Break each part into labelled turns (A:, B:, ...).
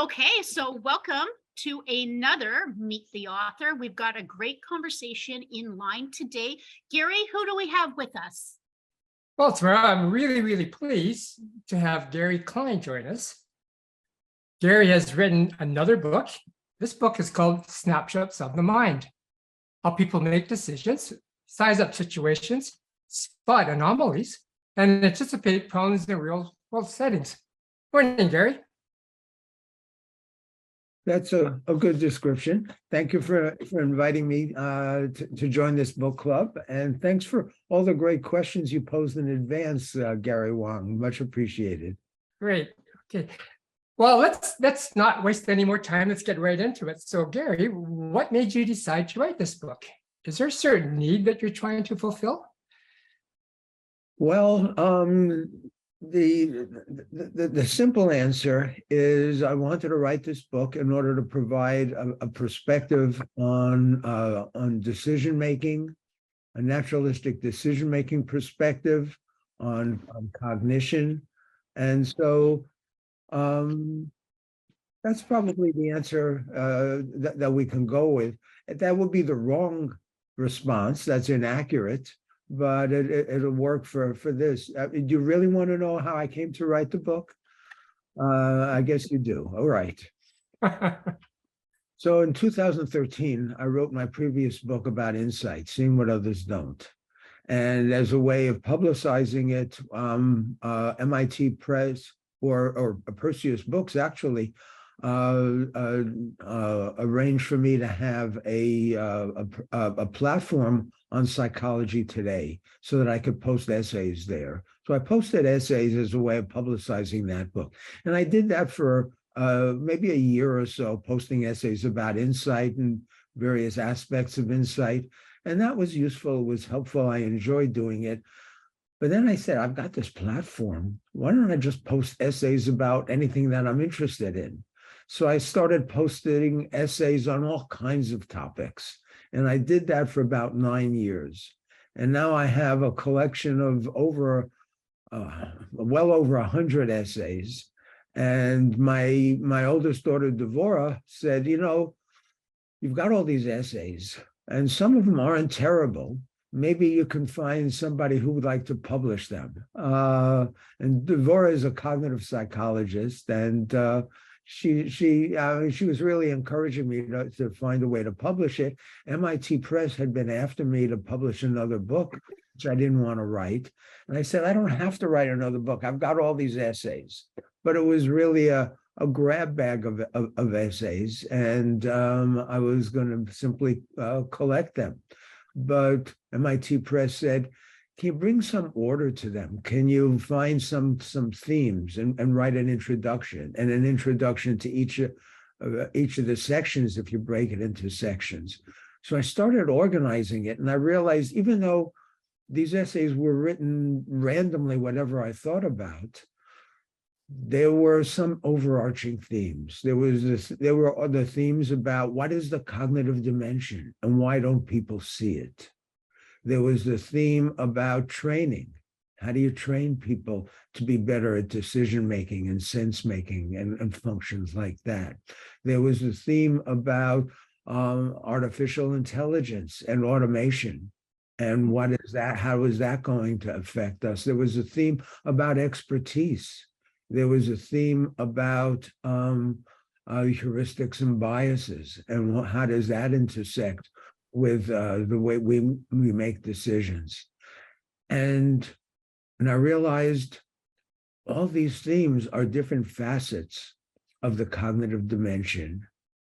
A: Okay, so welcome to another Meet the Author. We've got a great conversation in line today. Gary, who do we have with us?
B: Well, Tamara, I'm really pleased to have Gary Klein join us. Gary has written another book. This book is called Snapshots of the Mind: How People Make Decisions, Size Up Situations, Spot Anomalies, and Anticipate Problems in Real-World Settings. Morning, Gary.
C: That's a good description. Thank you for inviting me to join this book club. And thanks for all the great questions you posed in advance, Gary Wang. Much appreciated.
B: Great. Okay. Well, let's not waste any more time. Let's get right into it. So, Gary, what made you decide to write this book? Is there a certain need that you're trying to fulfill?
C: Well, the simple answer is I wanted to write this book in order to provide a perspective on decision making, a naturalistic decision making perspective on cognition, and so that's probably the answer that we can go with. That would be the wrong response. That's inaccurate. But it'll work for this. Do you really want to know how I came to write the book? I guess you do. All right. So in 2013, I wrote my previous book about insight, seeing what others don't. And as a way of publicizing it, MIT Press or Perseus Books actually arranged for me to have a platform on Psychology Today so that I could post essays there. So I posted essays as a way of publicizing that book. And I did that for maybe a year or so, posting essays about insight and various aspects of insight. And that was useful, it was helpful, I enjoyed doing it. But then I said, I've got this platform. Why don't I just post essays about anything that I'm interested in? So I started posting essays on all kinds of topics. And I did that for about 9 years. And now I have a collection of well over 100 essays. And my oldest daughter, Devora, said, you've got all these essays, and some of them aren't terrible. Maybe you can find somebody who would like to publish them. And Devora is a cognitive psychologist, and she was really encouraging me to find a way to publish it. MIT Press had been after me to publish another book, which I didn't want to write. And I said, I don't have to write another book. I've got all these essays. But it was really a grab bag of essays, and I was going to simply collect them. But MIT Press said, can you bring some order to them? Can you find some themes and write an introduction to each of the sections if you break it into sections? So I started organizing it, and I realized even though these essays were written randomly, whatever I thought about, there were some overarching themes. There were other themes about what is the cognitive dimension and why don't people see it? There was the theme about training. How do you train people to be better at decision making and sense making and functions like that? There was a theme about artificial intelligence and automation. And what is that? How is that going to affect us? There was a theme about expertise. There was a theme about heuristics and biases, and how does that intersect with the way we make decisions. And I realized all these themes are different facets of the cognitive dimension,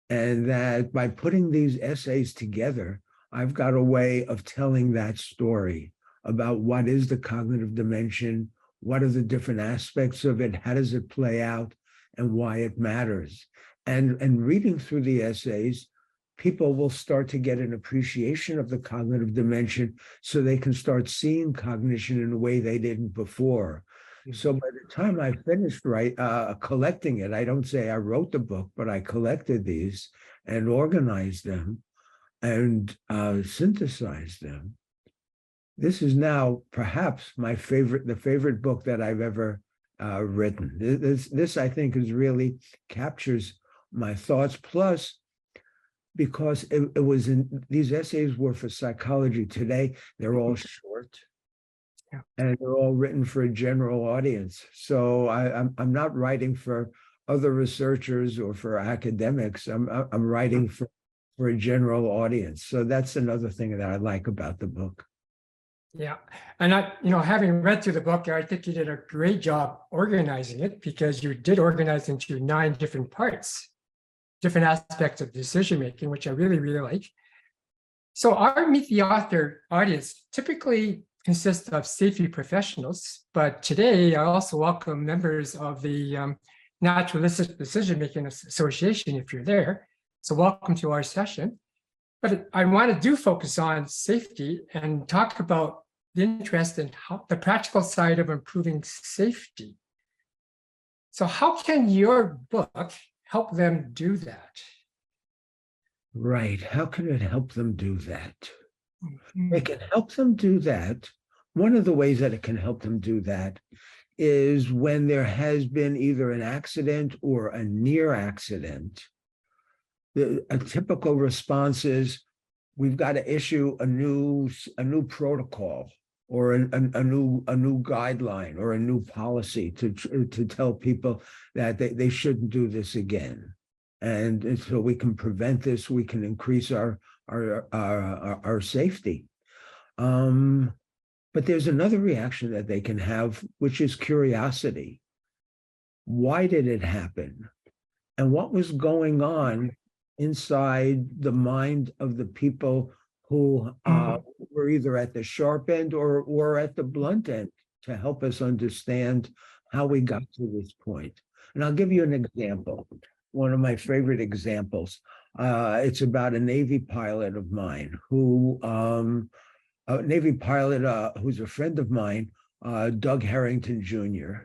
C: and that by putting these essays together, I've got a way of telling that story about what is the cognitive dimension, what are the different aspects of it, how does it play out, and why it matters. And reading through the essays, people will start to get an appreciation of the cognitive dimension so they can start seeing cognition in a way they didn't before. Mm-hmm. So by the time I finished collecting it, I don't say I wrote the book, but I collected these and organized them and synthesized them. This is now perhaps the favorite book that I've ever written. This I think really captures my thoughts, plus because it was these essays were for Psychology Today. They're all short.
B: Yeah.
C: And they're all written for a general audience. So I'm not writing for other researchers or for academics. I'm writing for a general audience. So that's another thing that I like about the book.
B: Yeah. And having read through the book, I think you did a great job organizing it, because you did organize into 9 different parts, different aspects of decision making, which I really, really like. So our Meet the Author audience typically consists of safety professionals, but today I also welcome members of the Naturalistic Decision Making Association, if you're there. So welcome to our session. But I want to focus on safety and talk about the interest in the practical side of improving safety. So how can your book help them do that?
C: Right. How can it help them do that?
B: Mhm.
C: It can help them do that. One of the ways that it can help them do that is when there has been either an accident or a near accident. A typical response is, we've got to issue a new protocol or a new guideline or a new policy to tell people that they shouldn't do this again. And so we can prevent this, we can increase our safety. But there's another reaction that they can have, which is curiosity. Why did it happen? And what was going on inside the mind of the people who were either at the sharp end or at the blunt end, to help us understand how we got to this point. And I'll give you an example. One of my favorite examples. It's about a Navy pilot of mine who, a Navy pilot who's a friend of mine, Doug Harrington Jr.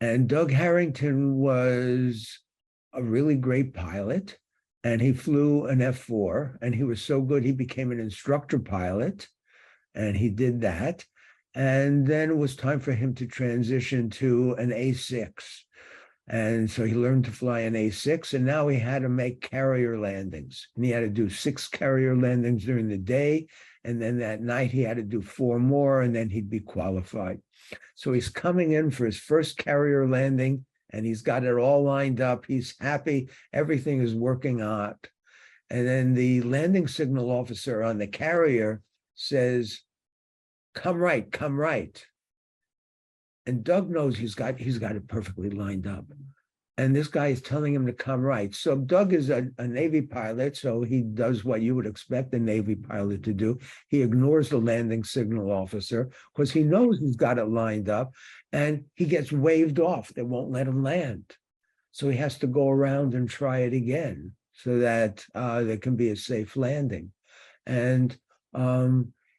C: And Doug Harrington was a really great pilot, and he flew an F-4, and he was so good he became an instructor pilot, and he did that. And then it was time for him to transition to an A6. And so he learned to fly an A6, and now he had to make carrier landings. And he had to do 6 carrier landings during the day, and then that night he had to do 4 more, and then he'd be qualified. So he's coming in for his first carrier landing, and he's got it all lined up. He's happy. Everything is working out. And then the landing signal officer on the carrier says, "Come right, come right." And Doug knows he's got it perfectly lined up. And this guy is telling him to come right. So Doug is a Navy pilot, so he does what you would expect a Navy pilot to do. He ignores the landing signal officer because he knows he's got it lined up, and he gets waved off. They won't let him land. So he has to go around and try it again so that there can be a safe landing. And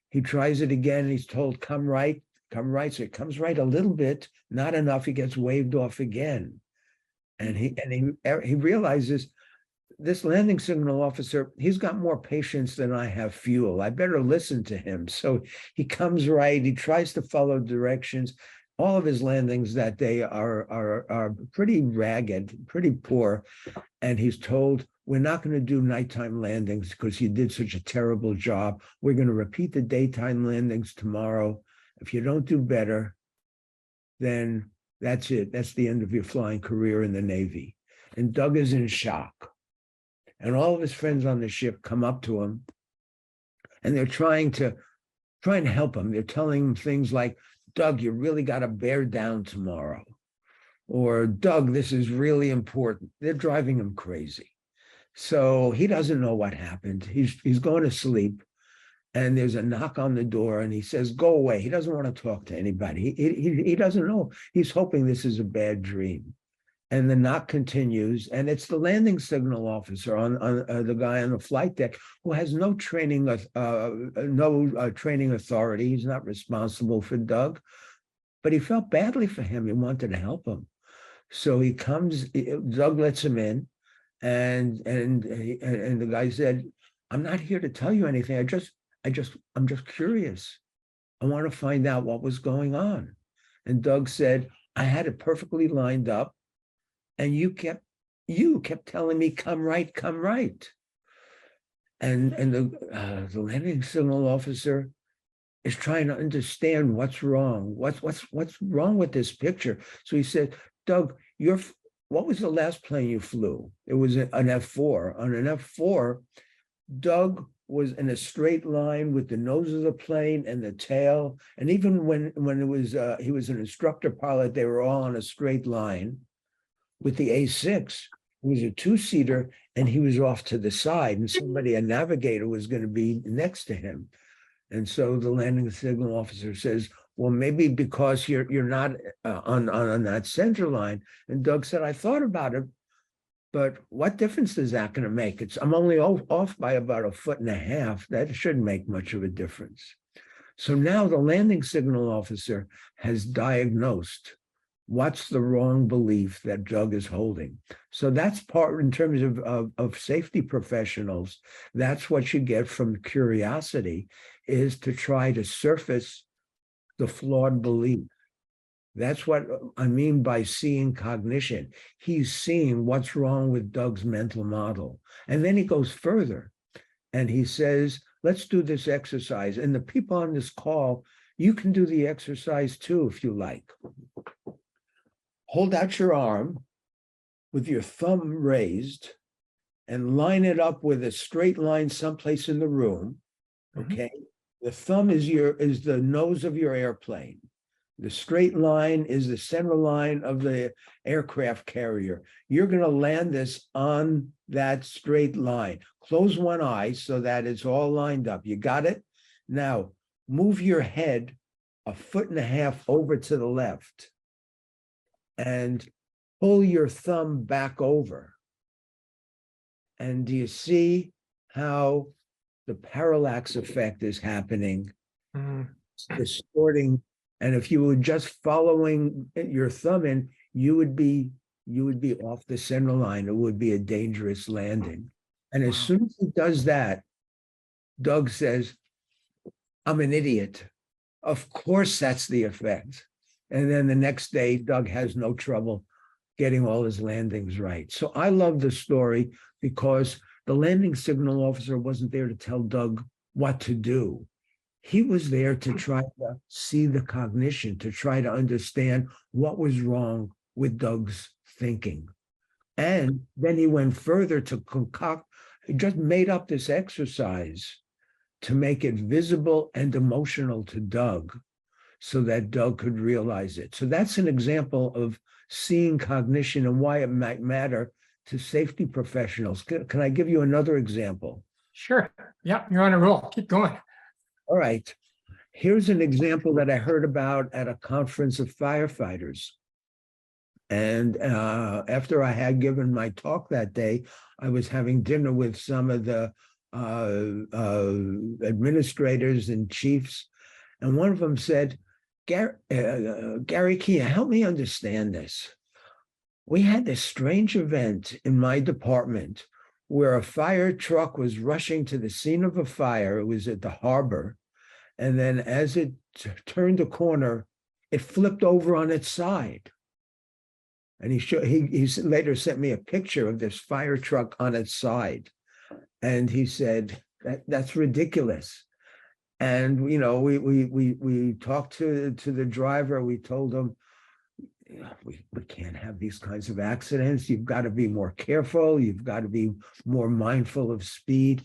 C: he tries it again. He's told, come right, come right. So he comes right a little bit, not enough. He gets waved off again. And he realizes this landing signal officer, he's got more patience than I have fuel. I better listen to him. So he comes right. He tries to follow directions. All of his landings that day are pretty ragged, pretty poor. And he's told, we're not going to do nighttime landings because you did such a terrible job. We're going to repeat the daytime landings tomorrow. If you don't do better, then that's it. That's the end of your flying career in the Navy. And Doug is in shock. And all of his friends on the ship come up to him, and they're trying to help him. They're telling him things like, Doug, you really got to bear down tomorrow. Or, Doug, this is really important. They're driving him crazy. So he doesn't know what happened. He's going to sleep. And there's a knock on the door, and he says, go away. He doesn't want to talk to anybody. He doesn't know. He's hoping this is a bad dream. And the knock continues, and it's the landing signal officer on the guy on the flight deck who has no training authority. He's not responsible for Doug, but he felt badly for him. He wanted to help him. So he comes, Doug lets him in, and the guy said, I'm not here to tell you anything. I'm just curious. I want to find out what was going on. And Doug said, I had it perfectly lined up, and you kept you kept telling me, come right, come right. And the landing signal officer is trying to understand what's wrong. What's wrong with this picture? So he said, Doug, what was the last plane you flew? It was an F4. On an F4, Doug was in a straight line with the nose of the plane and the tail. And even when it was he was an instructor pilot, they were all on a straight line. With the A6, it was a two-seater, and he was off to the side, and somebody, a navigator, was going to be next to him. And so the landing signal officer says, well, maybe because you're not on that center line. And Doug said, I thought about it, but what difference is that going to make? I'm only off by about 1.5 feet. That shouldn't make much of a difference. So now the landing signal officer has diagnosed what's the wrong belief that Doug is holding. So that's part, in terms of safety professionals, that's what you get from curiosity, is to try to surface the flawed belief. That's what I mean by seeing cognition. He's seeing what's wrong with Doug's mental model. And then he goes further and he says, let's do this exercise. And the people on this call, you can do the exercise too, if you like. Hold out your arm with your thumb raised and line it up with a straight line someplace in the room, okay? The thumb is the nose of your airplane. The straight line is the center line of the aircraft carrier. You're going to land this on that straight line. Close one eye so that it's all lined up. You got it? Now, move your head 1.5 feet over to the left and pull your thumb back over. And do you see how the parallax effect is happening? Distorting. And if you were just following your thumb in, you would be off the center line. It would be a dangerous landing. And as soon as he does that, Doug says, I'm an idiot. Of course, that's the effect. And then the next day, Doug has no trouble getting all his landings right. So I love the story because the landing signal officer wasn't there to tell Doug what to do. He was there to try to see the cognition, to try to understand what was wrong with Doug's thinking. And then he went further to concoct, he just made up this exercise to make it visible and emotional to Doug so that Doug could realize it. So that's an example of seeing cognition and why it might matter to safety professionals. Can I give you another example?
B: Sure. Yeah, you're on a roll. Keep going.
C: All right. Here's an example that I heard about at a conference of firefighters. And after I had given my talk that day, I was having dinner with some of the administrators and chiefs. And one of them said, Gary, can you help me understand this? We had this strange event in my department where a fire truck was rushing to the scene of a fire. It was at the harbor. And then as it turned a corner, it flipped over on its side. And he later sent me a picture of this fire truck on its side. And he said, that's ridiculous. And, you know, we talked to the driver. We told him, we can't have these kinds of accidents. You've got to be more careful. You've got to be more mindful of speed.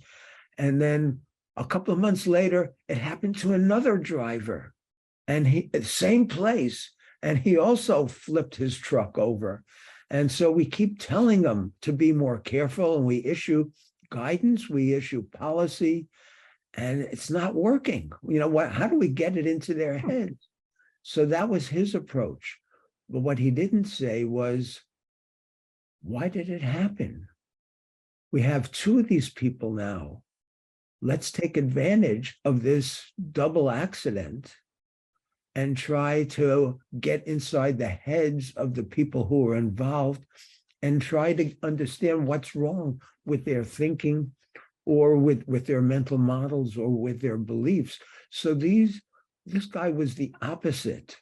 C: And then a couple of months later, it happened to another driver, and he at the same place, and he also flipped his truck over. And so we keep telling them to be more careful, and we issue guidance, we issue policy, and it's not working. You know what? How do we get it into their heads? So that was his approach. But what he didn't say was, why did it happen? We have 2 of these people now. Let's take advantage of this double accident and try to get inside the heads of the people who are involved and try to understand what's wrong with their thinking or with their mental models or with their beliefs. So this guy was the opposite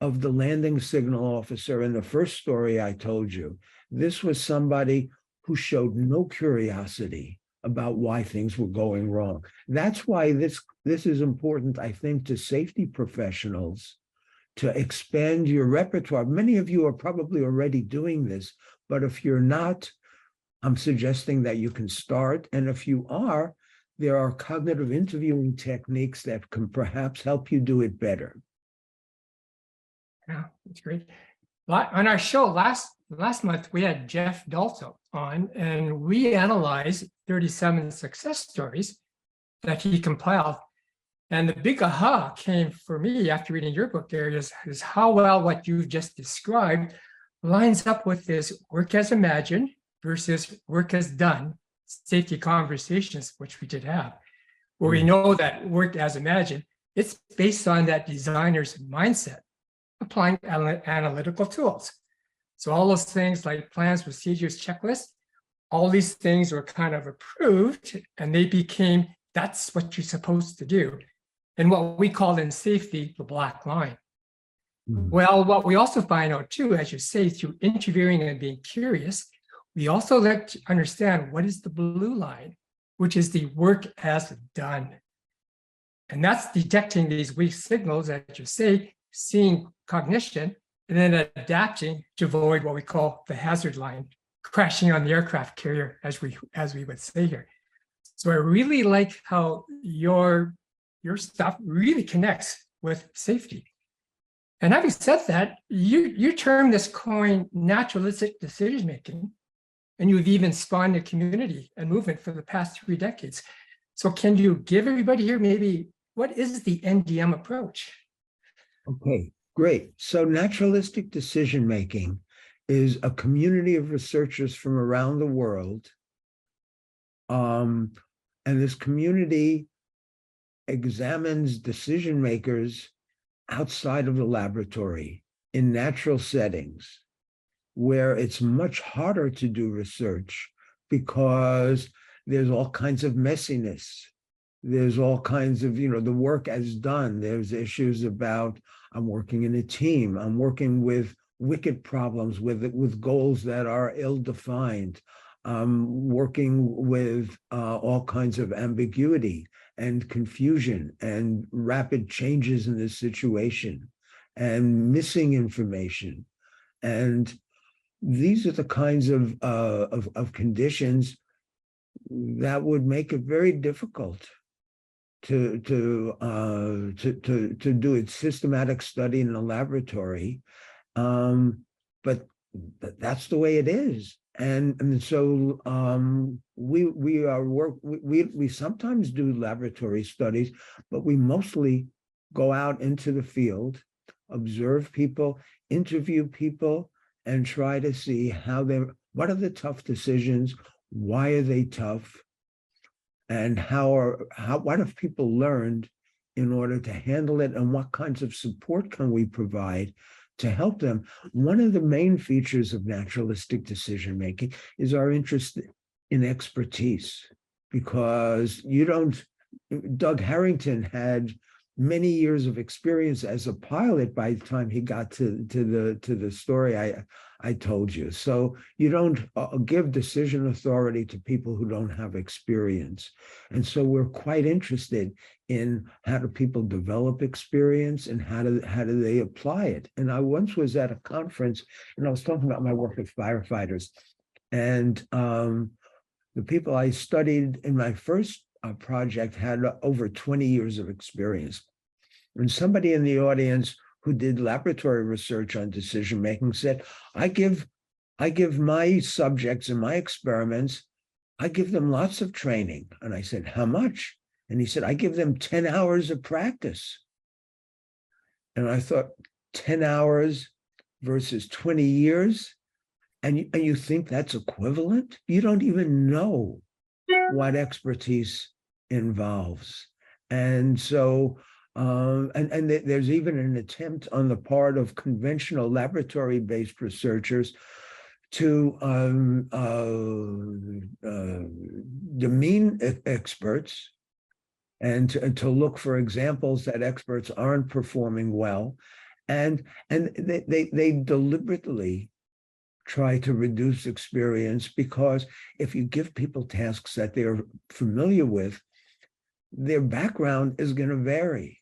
C: of the landing signal officer in the first story I told you. This was somebody who showed no curiosity about why things were going wrong. That's why this is important, I think, to safety professionals, to expand your repertoire. Many of you are probably already doing this, but if you're not, I'm suggesting that you can start. And if you are, there are cognitive interviewing techniques that can perhaps help you do it better.
B: Yeah, that's great. On our show last month, we had Jeff Dalto on, and we analyzed 37 success stories that he compiled. And the big aha came for me after reading your book, Gary, is how well what you've just described lines up with this work as imagined versus work as done safety conversations, which we did have, where we know that work as imagined, it's based on that designer's mindset, applying analytical tools. So all those things like plans, procedures, checklists, all these things were kind of approved, and they became, that's what you're supposed to do. And what we call in safety, the black line. Well, what we also find out too, as you say, through interviewing and being curious, we also like to understand what is the blue line, which is the work as done. And that's detecting these weak signals, as you say, seeing cognition, and then adapting to avoid what we call the hazard line, crashing on the aircraft carrier, as we would say here. So I really like how your stuff really connects with safety. And having said that, you term this coin naturalistic decision making, and you've even spawned a community and movement for the past 3 decades. So can you give everybody here maybe what is the NDM approach?
C: Okay, great. So naturalistic decision making is a community of researchers from around the world. And this community examines decision makers outside of the laboratory in natural settings, where it's much harder to do research because there's all kinds of messiness. There's all kinds of, the work as done. There's issues about, I'm working in a team. I'm working with wicked problems, with goals that are ill-defined. I'm working with all kinds of ambiguity and confusion and rapid changes in the situation and missing information. And these are the kinds of conditions that would make it very difficult to do a systematic study in a laboratory, but that's the way it is. And so we sometimes do laboratory studies, but we mostly go out into the field, observe people, interview people, and try to see what are the tough decisions, why are they tough, and what have people learned in order to handle it, and what kinds of support can we provide to help them. One of the main features of naturalistic decision making is our interest in expertise, because Doug Harrington had many years of experience as a pilot by the time he got to the story I told you. So you don't give decision authority to people who don't have experience. And so we're quite interested in how do people develop experience and how do they apply it. And I once was at a conference and I was talking about my work with firefighters, and the people I studied in my first project had over 20 years of experience. And somebody in the audience who did laboratory research on decision making said, I give my subjects and my experiments, I give them lots of training. And I said, how much? And he said, I give them 10 hours of practice. And I thought, 10 hours versus 20 years? And you think that's equivalent? You don't even know what expertise involves. And so, and there's even an attempt on the part of conventional laboratory-based researchers to demean experts and to look for examples that experts aren't performing well. And they deliberately try to reduce experience, because if you give people tasks that they're familiar with, their background is going to vary.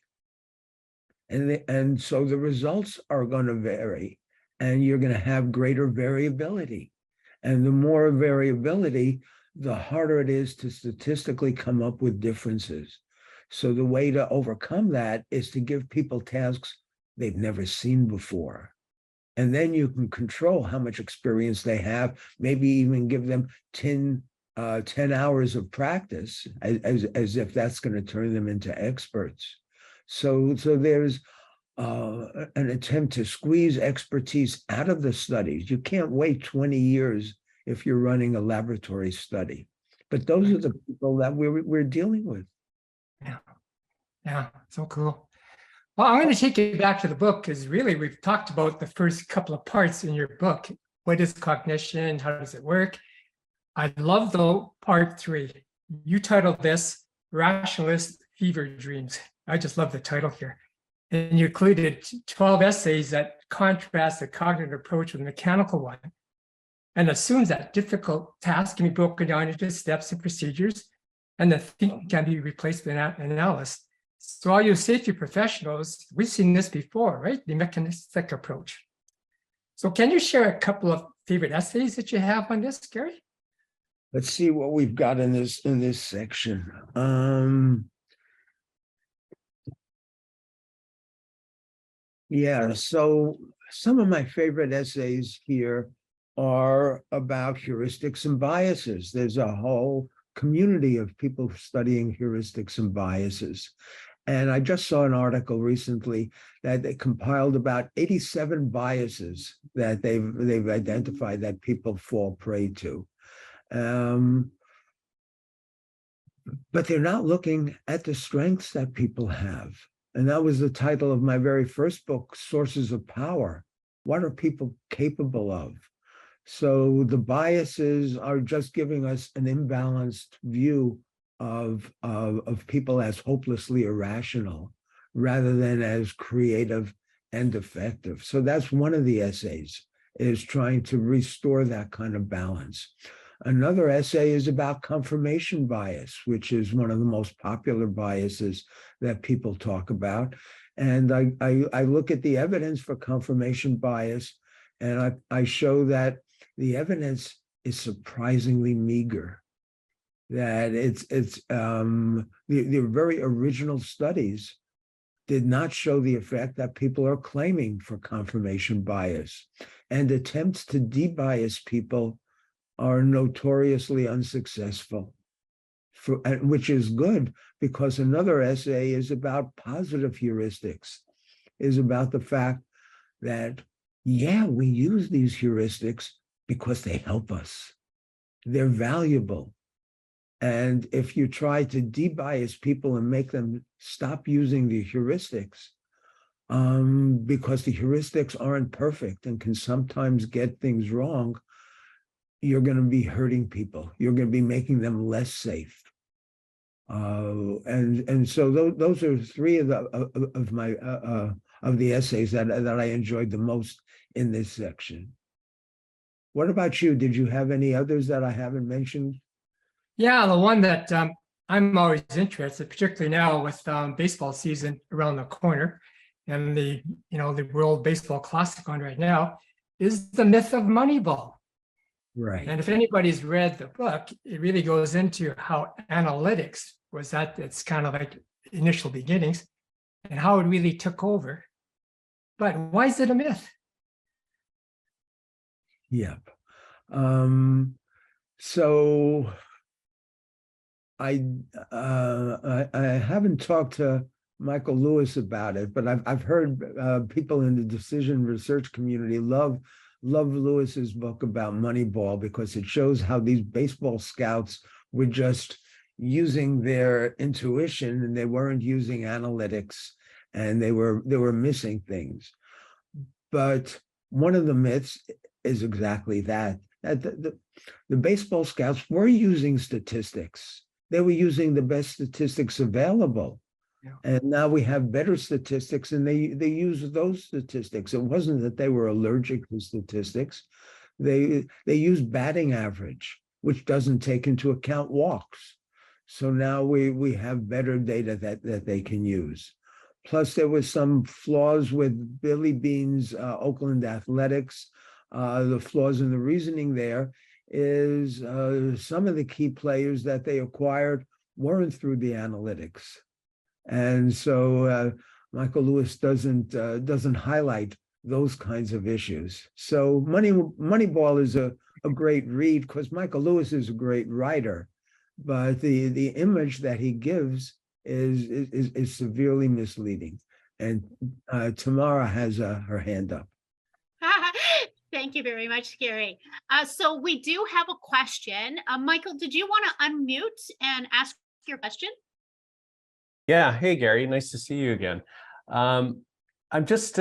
C: And so the results are going to vary, and you're going to have greater variability. And the more variability, the harder it is to statistically come up with differences. So the way to overcome that is to give people tasks they've never seen before. And then you can control how much experience they have, maybe even give them 10 hours of practice, as if that's going to turn them into experts. So there's an attempt to squeeze expertise out of the studies. You can't wait 20 years if you're running a laboratory study. But those are the people that we're dealing with.
B: Yeah, so cool. Well, I'm going to take you back to the book, because really we've talked about the first couple of parts in your book. What is cognition? How does it work? I love, though, part 3. You titled this Rationalist Fever Dreams. I just love the title here. And you included 12 essays that contrast the cognitive approach with the mechanical one, and assumes that difficult tasks can be broken down into steps and procedures, and the thinking can be replaced with an analysis. So all you safety professionals, we've seen this before, right? The mechanistic approach. So can you share a couple of favorite essays that you have on this, Gary?
C: Let's see what we've got in this section. Yeah, so some of my favorite essays here are about heuristics and biases. There's a whole community of people studying heuristics and biases. And I just saw an article recently that they compiled about 87 biases that they've identified that people fall prey to. But they're not looking at the strengths that people have. And that was the title of my very first book, Sources of Power. What are people capable of? So the biases are just giving us an imbalanced view of people as hopelessly irrational rather than as creative and effective. So that's one of the essays, is trying to restore that kind of balance. Another essay is about confirmation bias, which is one of the most popular biases that people talk about. And I look at the evidence for confirmation bias, and I show that the evidence is surprisingly meager. That the very original studies did not show the effect that people are claiming for confirmation bias. And attempts to debias people are notoriously unsuccessful, which is good, because another essay is about positive heuristics, is about the fact that, yeah, we use these heuristics because they help us. They're valuable. And if you try to debias people and make them stop using the heuristics, because the heuristics aren't perfect and can sometimes get things wrong, you're going to be hurting people. You're going to be making them less safe. And so those are 3 of the essays that I enjoyed the most in this section. What about you? Did you have any others that I haven't mentioned?
B: Yeah, the one that I'm always interested, particularly now with baseball season around the corner, and the World Baseball Classic on right now, is the Myth of Moneyball.
C: Right.
B: And if anybody's read the book, it really goes into how analytics was at its kind of like initial beginnings and how it really took over. But why is it a myth?
C: Yep. So I haven't talked to Michael Lewis about it, but I've heard people in the decision research community love Lewis's book about Moneyball, because it shows how these baseball scouts were just using their intuition and they weren't using analytics, and they were missing things. But one of the myths is exactly that the baseball scouts were using statistics. They were using the best statistics available,
B: Yeah.
C: And now we have better statistics, and they use those statistics. It wasn't that they were allergic to statistics. They use batting average, which doesn't take into account walks. So now we have better data that they can use. Plus, there was some flaws with Billy Beane's Oakland Athletics. The flaws in the reasoning there is some of the key players that they acquired weren't through the analytics. And so Michael Lewis doesn't highlight those kinds of issues. So Moneyball is a great read because Michael Lewis is a great writer, but the image that he gives is severely misleading. And Tamara has her hand up.
A: Thank you very much, Gary. So we do have a question. Michael, did you want to unmute and ask your question?
D: Yeah. Hey, Gary. Nice to see you again. I'm just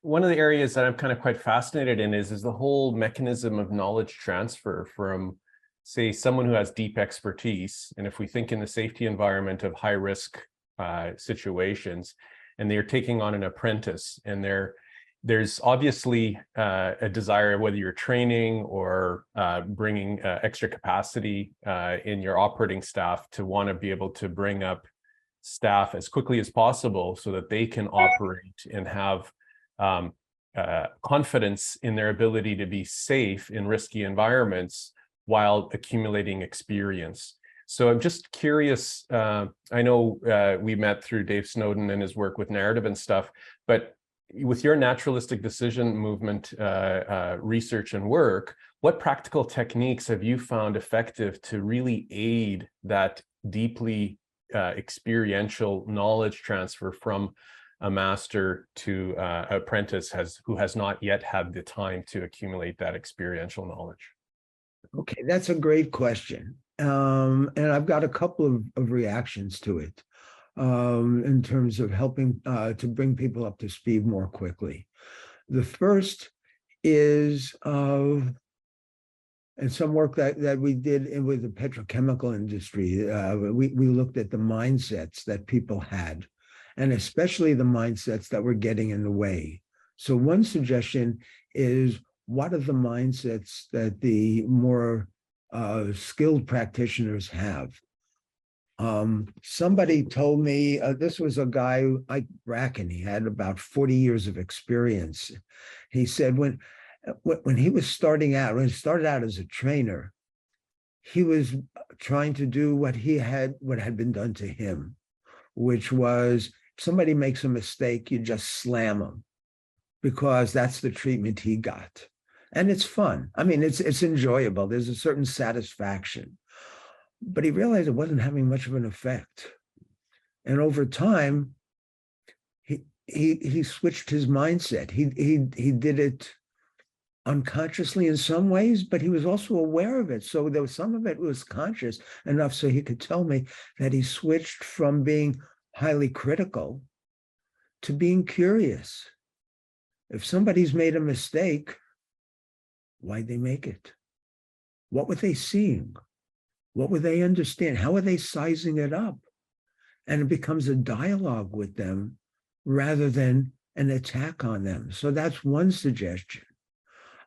D: one of the areas that I'm kind of quite fascinated in is the whole mechanism of knowledge transfer from, say, someone who has deep expertise. And if we think in the safety environment of high risk situations, and they're taking on an apprentice, and there's obviously a desire, whether you're training or bringing extra capacity in your operating staff, to want to be able to bring up staff as quickly as possible so that they can operate and have confidence in their ability to be safe in risky environments while accumulating experience. So I'm just curious, I know we met through Dave Snowden and his work with narrative and stuff, but with your naturalistic decision movement research and work, what practical techniques have you found effective to really aid that deeply experiential knowledge transfer from a master to apprentice who has not yet had the time to accumulate that experiential knowledge?
C: Okay, that's a great question. And I've got a couple of reactions to it in terms of helping to bring people up to speed more quickly. The first is and some work that we did with the petrochemical industry. We looked at the mindsets that people had, and especially the mindsets that were getting in the way. So one suggestion is, what are the mindsets that the more skilled practitioners have? Somebody told me, this was a guy, Ike Bracken, he had about 40 years of experience. He said when he was starting out, when he started out as a trainer, he was trying to do what had been done to him, which was, if somebody makes a mistake, you just slam them, because that's the treatment he got. And it's fun. I mean, it's enjoyable. There's a certain satisfaction. But he realized it wasn't having much of an effect. And over time, he switched his mindset. He did it unconsciously in some ways, but he was also aware of it. So there was some of it was conscious enough so he could tell me that he switched from being highly critical to being curious. If somebody's made a mistake, why'd they make it? What were they seeing? What were they understanding? How are they sizing it up? And it becomes a dialogue with them rather than an attack on them. So that's one suggestion.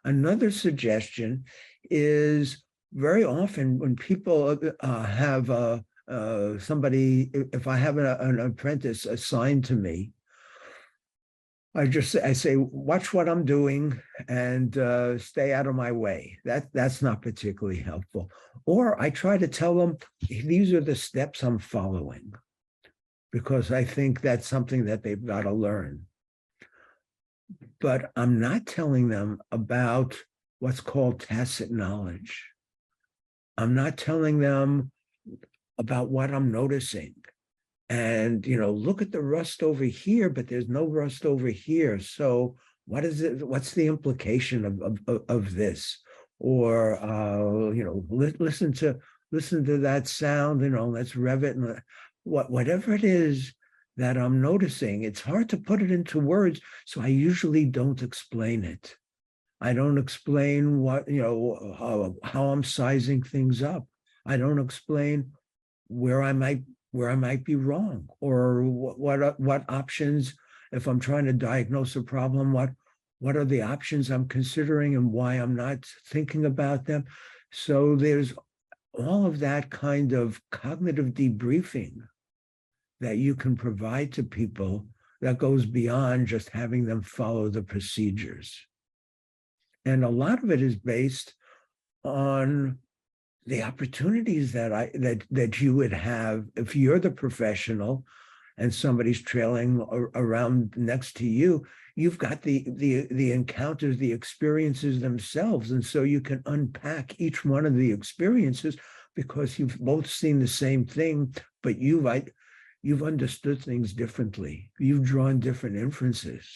C: Another suggestion is, very often when people have somebody, if I have an apprentice assigned to me, I say, watch what I'm doing and stay out of my way. That's not particularly helpful. Or I try to tell them, these are the steps I'm following, because I think that's something that they've got to learn. But I'm not telling them about what's called tacit knowledge. I'm not telling them about what I'm noticing. And, look at the rust over here, but there's no rust over here. So what is it? What's the implication of this? Or, listen to that sound, let's rev it. And whatever it is that I'm noticing, it's hard to put it into words. So I usually don't explain it. I don't explain how I'm sizing things up. I don't explain where I might where I might be wrong, or what options, if I'm trying to diagnose a problem, what are the options I'm considering and why I'm not thinking about them. So there's all of that kind of cognitive debriefing that you can provide to people that goes beyond just having them follow the procedures. And a lot of it is based on the opportunities that you would have if you're the professional and somebody's trailing around next to you. You've got the encounters, the experiences themselves, and so you can unpack each one of the experiences because you've both seen the same thing, but you've understood things differently. You've drawn different inferences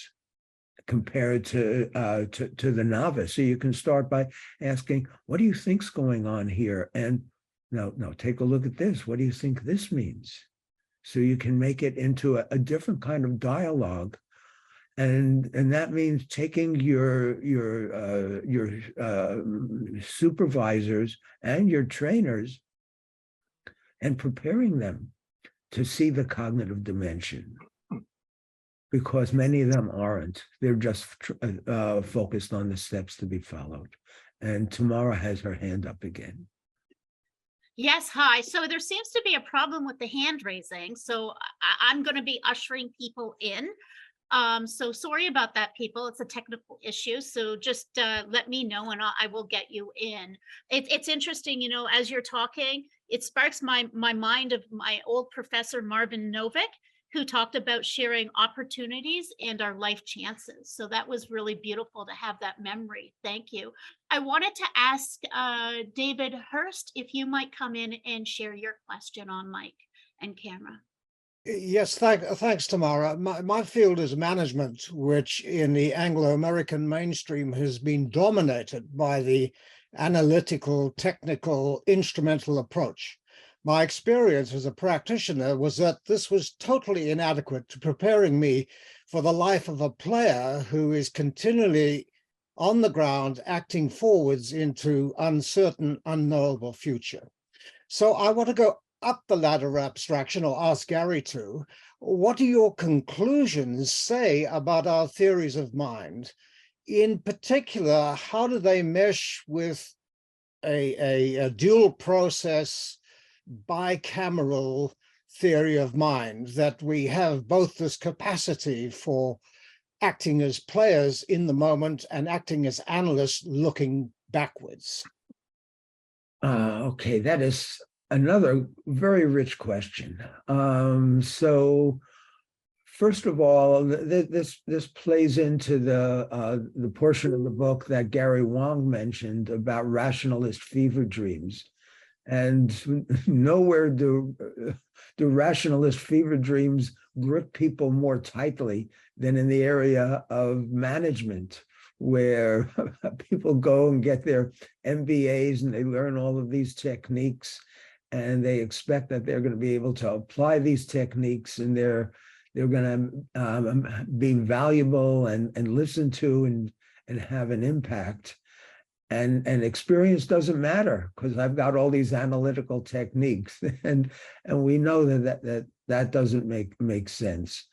C: compared to the novice. So you can start by asking, what do you think's going on here? And no, take a look at this. What do you think this means? So you can make it into a different kind of dialogue. And that means taking your supervisors and your trainers and preparing them to see the cognitive dimension, because many of them aren't. They're just focused on the steps to be followed. And Tamara has her hand up again.
A: Yes, hi. So there seems to be a problem with the hand raising. So I'm going to be ushering people in. So sorry about that, people. It's a technical issue. So just let me know and I will get you in. It's interesting, you know, as you're talking, it sparks my mind of my old professor, Marvin Novick, who talked about sharing opportunities and our life chances. So that was really beautiful to have that memory. Thank you. I wanted to ask David Hurst if you might come in and share your question on mic and camera.
E: Yes, thanks, Tamara. My field is management, which in the Anglo-American mainstream has been dominated by the analytical, technical, instrumental approach. My experience as a practitioner was that this was totally inadequate to preparing me for the life of a player who is continually on the ground, acting forwards into uncertain, unknowable future. So I want to go up the ladder of abstraction, or ask Gary to. What do your conclusions say about our theories of mind? In particular, how do they mesh with a dual process, bicameral theory of mind, that we have both this capacity for acting as players in the moment and acting as analysts looking backwards?
C: Okay, that is another very rich question. So first of all, this plays into the portion of the book that Gary Wang mentioned about rationalist fever dreams. And nowhere do rationalist fever dreams grip people more tightly than in the area of management, where people go and get their MBAs and they learn all of these techniques, and they expect that they're going to be able to apply these techniques, and they're going to be valuable and listened to and have an impact. And experience doesn't matter because I've got all these analytical techniques, and we know that doesn't make sense.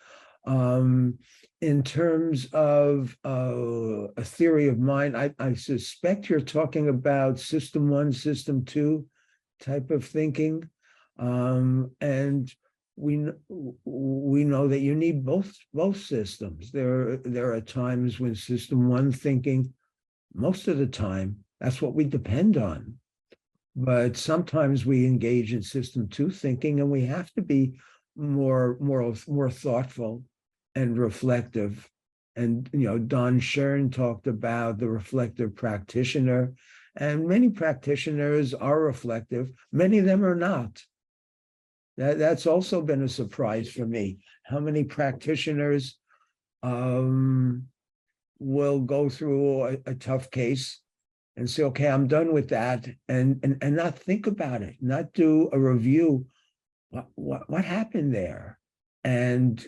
C: In terms of a theory of mind, I suspect you're talking about system 1, system 2 type of thinking, and we know that you need both systems. There are times when system 1 thinking, most of the time, that's what we depend on. But sometimes we engage in system 2 thinking, and we have to be more thoughtful and reflective. And Don Shern talked about the reflective practitioner, and many practitioners are reflective. Many of them are not. That's also been a surprise for me. How many practitioners will go through a tough case and say, okay, I'm done with that, and not think about it, not do a review. What happened there? And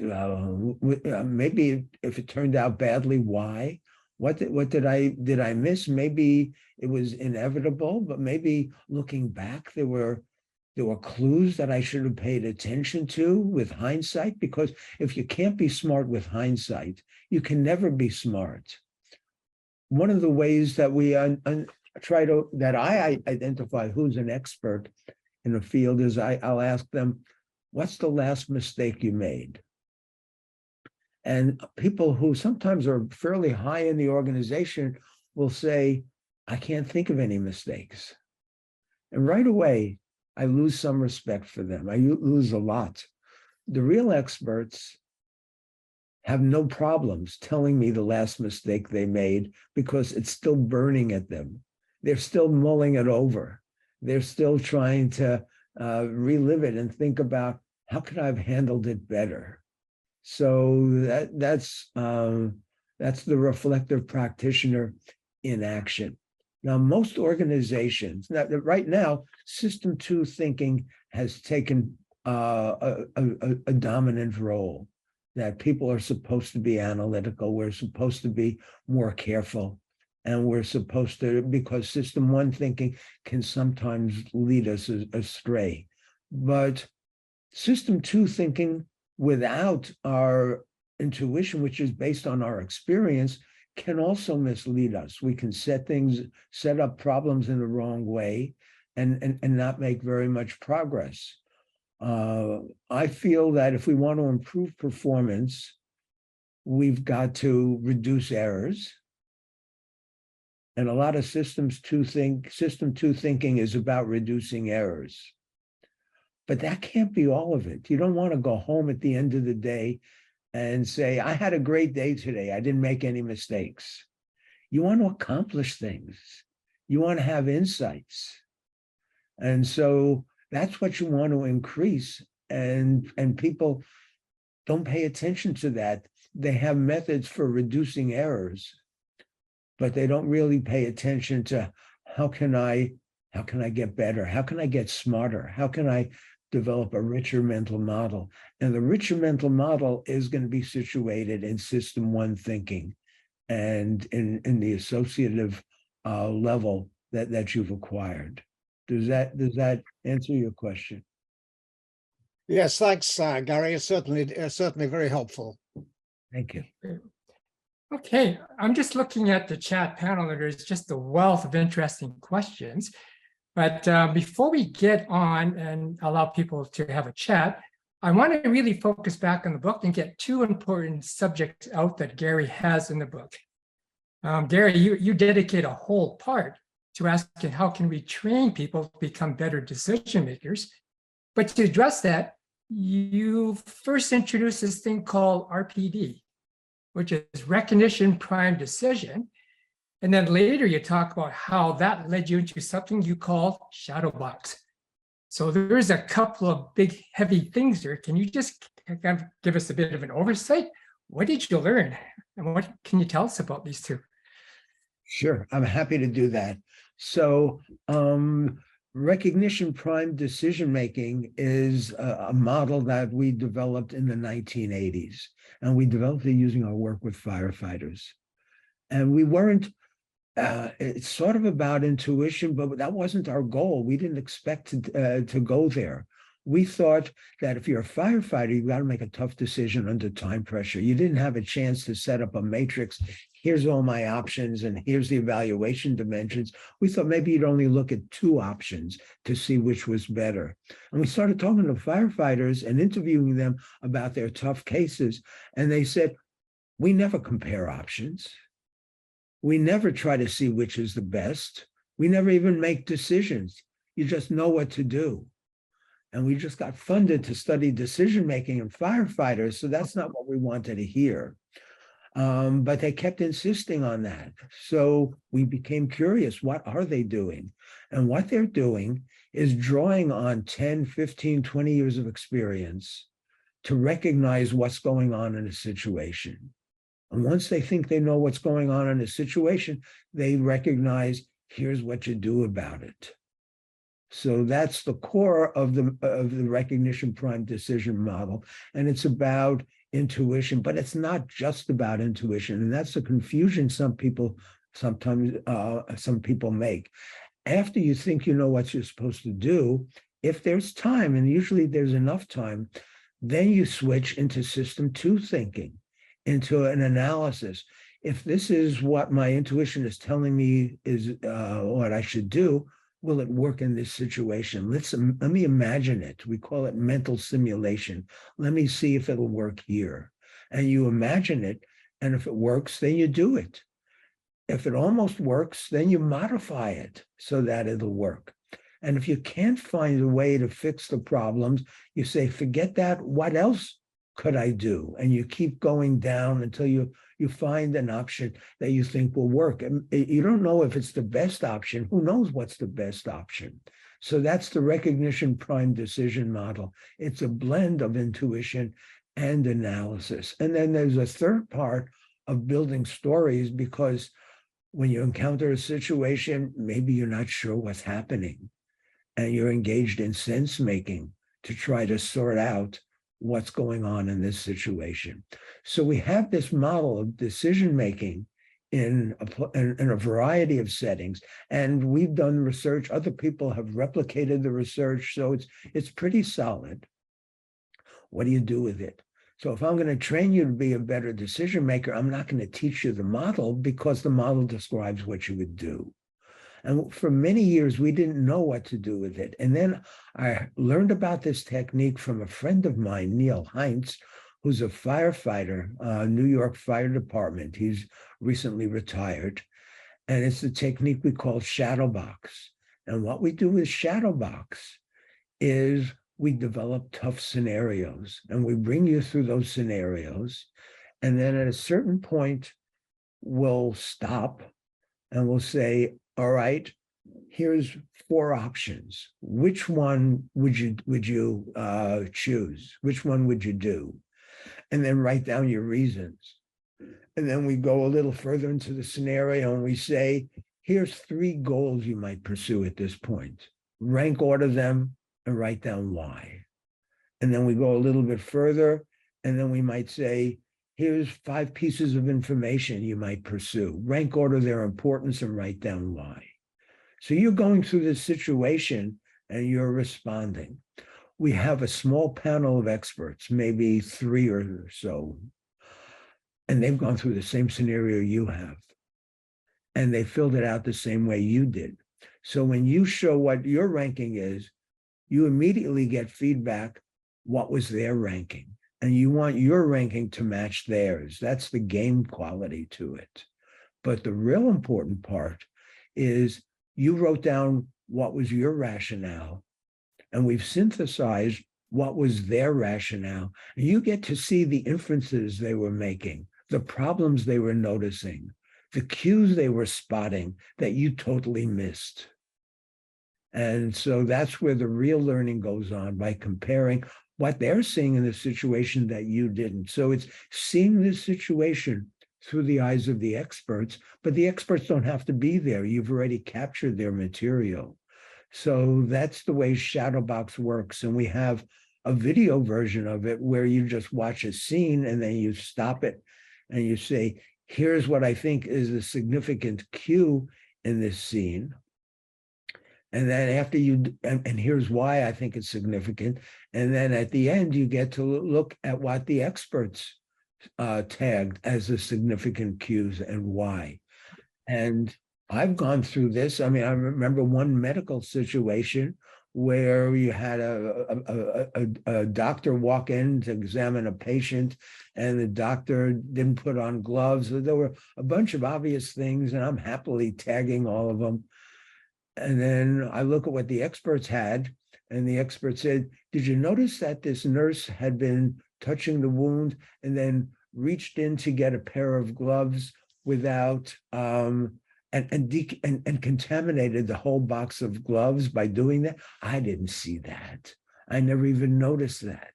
C: maybe if it turned out badly, why? What did I miss? Maybe it was inevitable, but maybe looking back, there were There were clues that I should have paid attention to with hindsight, because if you can't be smart with hindsight, you can never be smart. One of the ways that we that I identify who's an expert in a field is I'll ask them, what's the last mistake you made? And people who sometimes are fairly high in the organization will say, I can't think of any mistakes. And right away, I lose some respect for them. I lose a lot. The real experts have no problems telling me the last mistake they made, because it's still burning at them. They're still mulling it over. They're still trying to relive it and think about, how could I have handled it better? So that's the reflective practitioner in action. Now, most organizations, right now, System 2 thinking has taken a dominant role, that people are supposed to be analytical, we're supposed to be more careful, and we're supposed to, because System 1 thinking can sometimes lead us astray. But System 2 thinking without our intuition, which is based on our experience, can also mislead us. We can set up problems in the wrong way and not make very much progress. I feel that if we want to improve performance, we've got to reduce errors. And a lot of System 2 thinking is about reducing errors. But that can't be all of it. You don't want to go home at the end of the day and say, I had a great day today. I didn't make any mistakes. You want to accomplish things. You want to have insights. And so that's what you want to increase. And people don't pay attention to that. They have methods for reducing errors, but they don't really pay attention to how can I get better? How can I get smarter? How can I develop a richer mental model? And the richer mental model is going to be situated in System 1 thinking and in the associative level that you've acquired. Does that answer your question?
E: Yes, thanks, Gary. It's certainly very helpful.
C: Thank you.
B: Okay, I'm just looking at the chat panel, and there's just a wealth of interesting questions. But before we get on and allow people to have a chat, I want to really focus back on the book and get two important subjects out that Gary has in the book. Gary, you dedicate a whole part to asking how can we train people to become better decision makers. But to address that, you first introduced this thing called RPD, which is recognition prime decision. And then later you talk about how that led you into something you call shadow box. So there's a couple of big, heavy things there. Can you just kind of give us a bit of an oversight? What did you learn? And what can you tell us about these two?
C: Sure, I'm happy to do that. So recognition prime decision making is a model that we developed in the 1980s. And we developed it using our work with firefighters. And we weren't, it's sort of about intuition, but that wasn't our goal. We didn't expect to go there. We thought that if you're a firefighter, you've got to make a tough decision under time pressure. You didn't have a chance to set up a matrix. Here's all my options, and here's the evaluation dimensions. We thought maybe you'd only look at two options to see which was better. And we started talking to firefighters and interviewing them about their tough cases. And they said, we never compare options. We never try to see which is the best. We never even make decisions. You just know what to do. And we just got funded to study decision making in firefighters. So that's not what we wanted to hear. But they kept insisting on that. So we became curious, what are they doing? And what they're doing is drawing on 10, 15, 20 years of experience to recognize what's going on in a situation. And once they think they know what's going on in a situation, they recognize, here's what you do about it. So that's the core of the recognition prime decision model. And it's about intuition, but it's not just about intuition. And that's the confusion some people make. After you think you know what you're supposed to do, If there's time, and usually there's enough time, then you switch into system 2 thinking, into an analysis. If this is what my intuition is telling me is what I should do, will it work in this situation? Let me imagine it. We call it mental simulation. Let me see if it'll work here. And you imagine it, and if it works, then you do it. If it almost works, then you modify it so that it'll work. And if you can't find a way to fix the problems, you say, forget that, what else could I do? And you keep going down until you find an option that you think will work. And you don't know if it's the best option. Who knows what's the best option? So that's the recognition prime decision model. It's a blend of intuition and analysis. And then there's a third part of building stories, because when you encounter a situation, maybe you're not sure what's happening, and you're engaged in sense making to try to sort out what's going on in this situation. So we have this model of decision making in a variety of settings, and we've done research. Other people have replicated the research, so it's pretty solid. What do you do with it? So if I'm going to train you to be a better decision maker, I'm not going to teach you the model, because the model describes what you would do. And for many years, we didn't know what to do with it. And then I learned about this technique from a friend of mine, Neil Heinz, who's a firefighter, New York Fire Department. He's recently retired. And it's the technique we call shadow box. And what we do with shadow box is we develop tough scenarios, and we bring you through those scenarios. And then at a certain point, we'll stop and we'll say, all right, here's 4 options. Which one would you choose? Which one would you do? And then write down your reasons. And then we go a little further into the scenario and we say, here's 3 goals you might pursue at this point. Rank order them and write down why. And then we go a little bit further, and then we might say, here's 5 pieces of information you might pursue. Rank order their importance and write down why. So you're going through this situation and you're responding. We have a small panel of experts, maybe 3 or so, and they've gone through the same scenario you have. And they filled it out the same way you did. So when you show what your ranking is, you immediately get feedback, what was their ranking? And you want your ranking to match theirs. That's the game quality to it. But the real important part is you wrote down what was your rationale, and we've synthesized what was their rationale. And you get to see the inferences they were making, the problems they were noticing, the cues they were spotting that you totally missed. And so that's where the real learning goes on, by comparing what they're seeing in the situation that you didn't. So it's seeing this situation through the eyes of the experts, but the experts don't have to be there. You've already captured their material. So that's the way Shadowbox works. And we have a video version of it where you just watch a scene and then you stop it and you say, here's what I think is a significant cue in this scene. And then after you, and here's why I think it's significant. And then at the end, you get to look at what the experts tagged as the significant cues and why. And I've gone through this. I mean, I remember one medical situation where you had a doctor walk in to examine a patient, and the doctor didn't put on gloves. There were a bunch of obvious things, and I'm happily tagging all of them. And then I look at what the experts had, and the expert said, did you notice that this nurse had been touching the wound and then reached in to get a pair of gloves without, and contaminated the whole box of gloves by doing that? I didn't see that. I never even noticed that.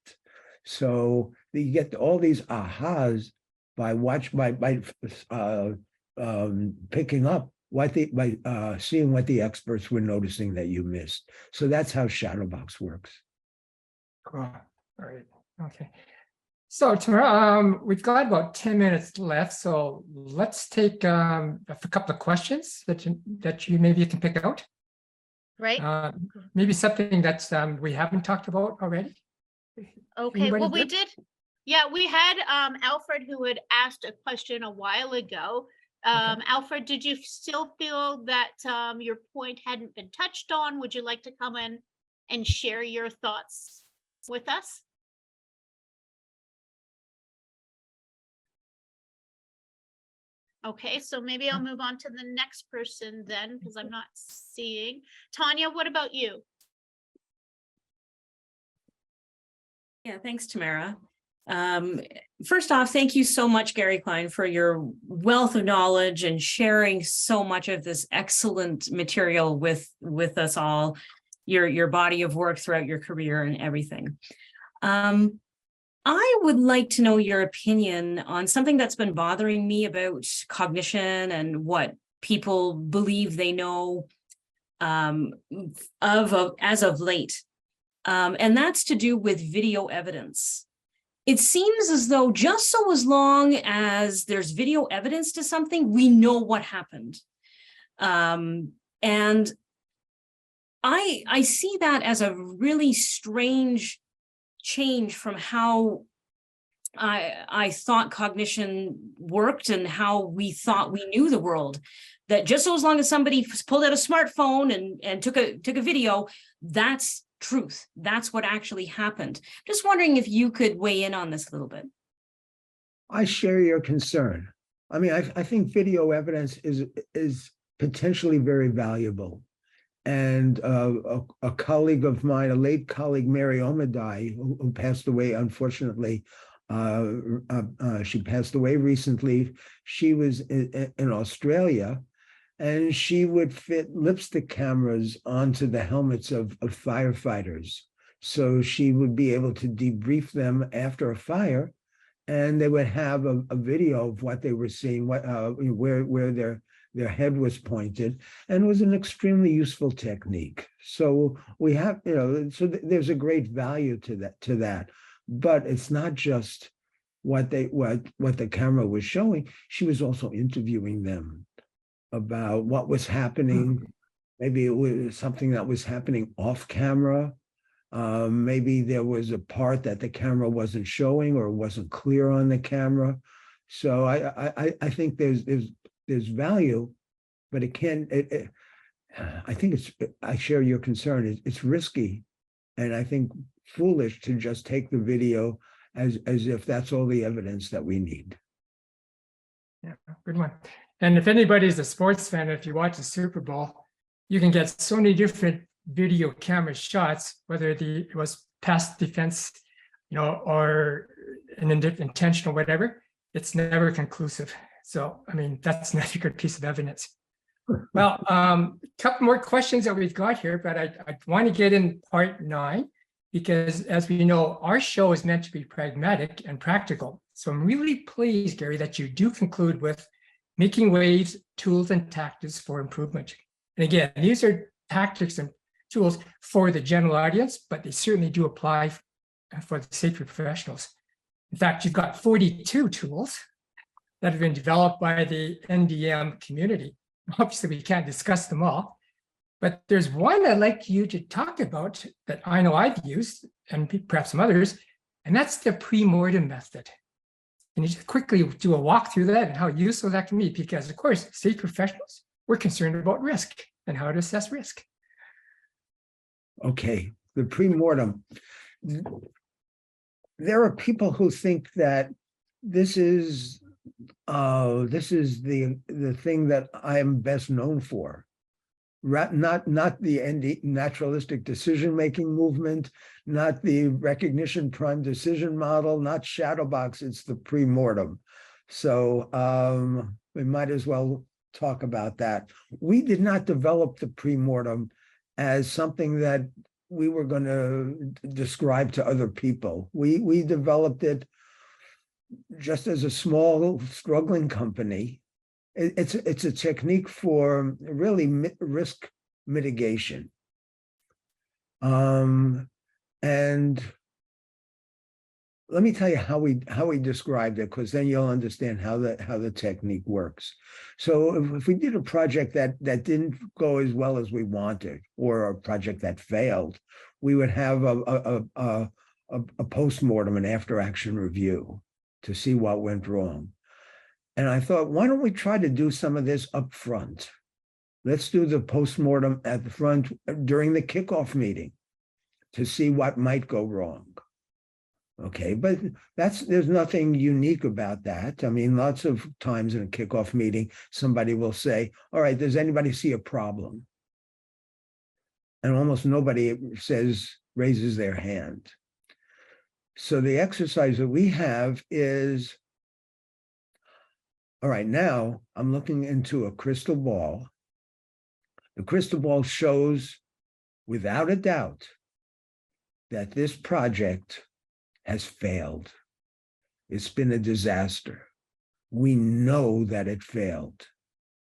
C: So you get all these ahas by picking up seeing what the experts were noticing that you missed. So that's how Shadowbox works.
B: Cool. All right. Okay. So Tamara, we've got about 10 minutes left. So let's take a couple of questions that you maybe you can pick out.
A: right?
B: Maybe something that's we haven't talked about already.
A: Okay,
B: Anybody
A: well, we
B: there?
A: did. Yeah, we had Alfred who had asked a question a while ago. Alfred, did you still feel that your point hadn't been touched on? Would you like to come in and share your thoughts with us? Okay, so maybe I'll move on to the next person then, because I'm not seeing. Tanya, what about you?
F: Yeah, thanks, Tamara. First off, thank you so much, Gary Klein, for your wealth of knowledge and sharing so much of this excellent material with us all, your body of work throughout your career and everything. I would like to know your opinion on something that's been bothering me about cognition and what people believe they know as of late. And that's to do with video evidence. It seems as though just so as long as there's video evidence to something, we know what happened. And I see that as a really strange change from how I thought cognition worked and how we thought we knew the world. That just so as long as somebody pulled out a smartphone and took a video, that's truth. That's what actually happened. Just wondering if you could weigh in on this a little bit.
C: I share your concern. I mean, I think video evidence is potentially very valuable. And a colleague of mine, a late colleague, Mary Omadai, who passed away, unfortunately, she passed away recently. She was in Australia, and she would fit lipstick cameras onto the helmets of firefighters. So she would be able to debrief them after a fire, and they would have a video of what they were seeing, where their head was pointed, and it was an extremely useful technique. So we have, there's a great value to that, but it's not just what the camera was showing. She was also interviewing them about what was happening. Maybe it was something that was happening off camera. Maybe there was a part that the camera wasn't showing or wasn't clear on the camera. So I think there's value, but it can. I think I share your concern. It's risky, and I think foolish to just take the video as if that's all the evidence that we need.
B: Yeah, good one. And if anybody's a sports fan, if you watch the Super Bowl, you can get so many different video camera shots, whether it was pass defense, or an intentional whatever. It's never conclusive. So, I mean, that's not a good piece of evidence. Well, a couple more questions that we've got here, but I want to get in part 9, because as we know, our show is meant to be pragmatic and practical. So I'm really pleased, Gary, that you do conclude with making waves, tools, and tactics for improvement. And again, these are tactics and tools for the general audience, but they certainly do apply for the safety professionals. In fact, you've got 42 tools that have been developed by the NDM community. Obviously, we can't discuss them all, but there's one I'd like you to talk about that I know I've used, and perhaps some others, and that's the pre-mortem method. Can you just quickly do a walk through that and how useful that can be? Because, of course, safety professionals, we're concerned about risk and how to assess risk.
C: Okay, the pre-mortem. There are people who think that this is the thing that I am best known for. Not the naturalistic decision making movement, not the recognition prime decision model, not shadowbox. It's the pre-mortem. So we might as well talk about that. We did not develop the pre-mortem as something that we were going to describe to other people. We developed it just as a small, struggling company. It's a technique for really risk mitigation. And let me tell you how we described it, because then you'll understand how the technique works. So if we did a project that didn't go as well as we wanted, or a project that failed, we would have a postmortem, an after action review to see what went wrong. And I thought, why don't we try to do some of this up front? Let's do the postmortem at the front during the kickoff meeting to see what might go wrong. Okay, but there's nothing unique about that. I mean, lots of times in a kickoff meeting, somebody will say, all right, does anybody see a problem? And almost nobody raises their hand. So the exercise that we have is, all right, now I'm looking into a crystal ball. The crystal ball shows without a doubt that this project has failed. It's been a disaster. We know that it failed.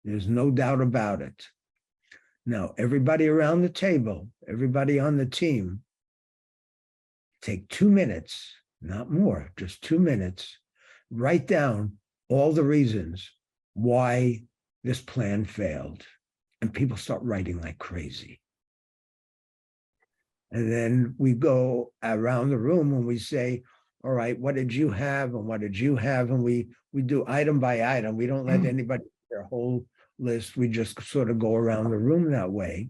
C: There's no doubt about it. Now, everybody around the table, everybody on the team, take 2 minutes, not more, just 2 minutes, write down all the reasons why this plan failed. And people start writing like crazy. And then we go around the room and we say, all right, what did you have? And what did you have? And we do item by item. We don't let anybody their whole list. We just sort of go around the room that way.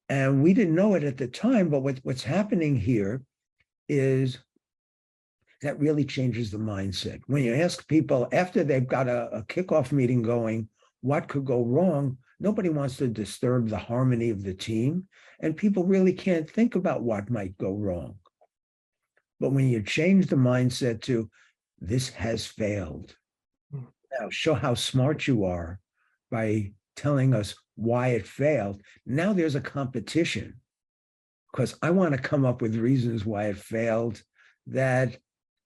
C: And we didn't know it at the time, but what's happening here is that really changes the mindset. When you ask people after they've got a kickoff meeting going, what could go wrong? Nobody wants to disturb the harmony of the team, and people really can't think about what might go wrong. But when you change the mindset to, this has failed, now show how smart you are by telling us why it failed. Now there's a competition, because I want to come up with reasons why it failed that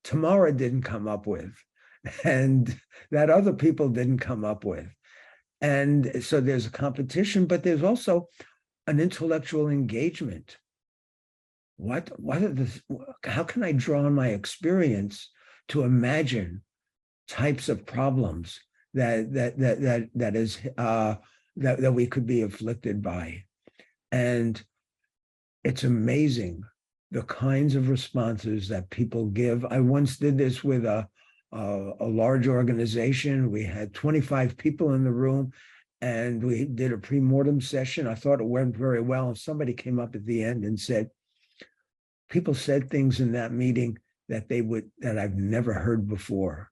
C: Tamara didn't come up with, and that other people didn't come up with. And so there's a competition, but there's also an intellectual engagement. How can I draw on my experience to imagine types of problems that we could be afflicted by? And it's amazing the kinds of responses that people give. I once did this with a large organization. We had 25 people in the room, and we did a pre-mortem session. I thought it went very well. And somebody came up at the end and said, people said things in that meeting that I've never heard before,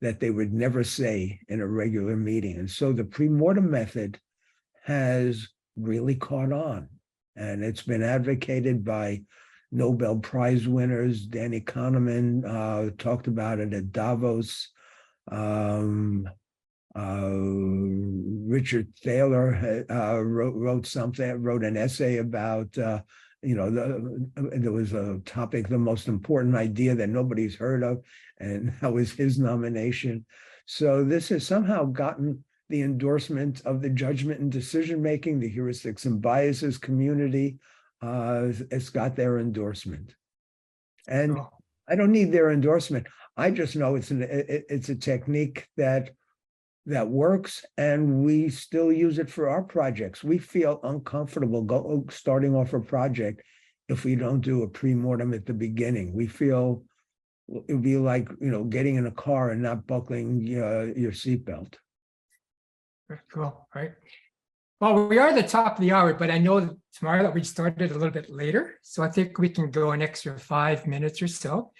C: that they would never say in a regular meeting. And so the pre-mortem method has really caught on, and it's been advocated by Nobel Prize winners. Danny Kahneman talked about it at Davos. Richard Thaler wrote an essay about, there was a topic, the most important idea that nobody's heard of, and that was his nomination. So this has somehow gotten the endorsement of the judgment and decision making, the heuristics and biases community. It's got their endorsement, and I don't need their endorsement. I just know it's a technique that works, and we still use it for our projects. We feel uncomfortable starting off a project if we don't do a pre-mortem at the beginning. We feel it would be like getting in a car and not buckling your seatbelt.
B: Very cool. All right. Well, we are at the top of the hour, but I know tomorrow that we started a little bit later, so I think we can go an extra 5 minutes or so.